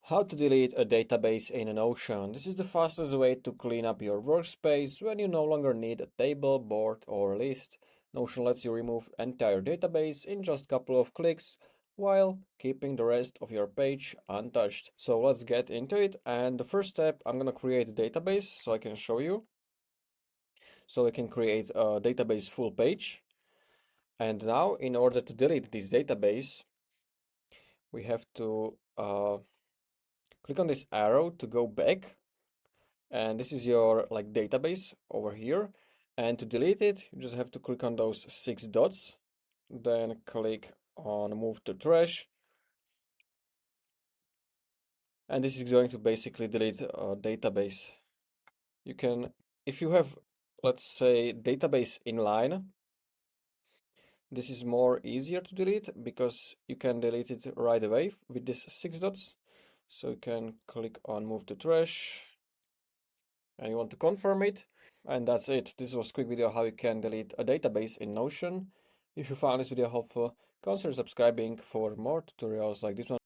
How to delete a database in Notion. This is the fastest way to clean up your workspace when you no longer need a table, board, or list. Notion lets you remove entire database in just a couple of clicks while keeping the rest of your page untouched. So let's get into it. And the first step, I'm gonna create a database so I can show you. So I can create a database full page. And now in order to delete this database, we have to click on this arrow to go back, and this is your like database over here. And to delete it, you just have to click on those 6 dots, then click on move to trash, and this is going to basically delete a database. You can, if you have, let's say, database inline, this is more easier to delete because you can delete it right away with this 6 dots. So you can click on move to trash and you want to confirm it. And that's it. This was a quick video how you can delete a database in Notion. If you found this video helpful, consider subscribing for more tutorials like this one.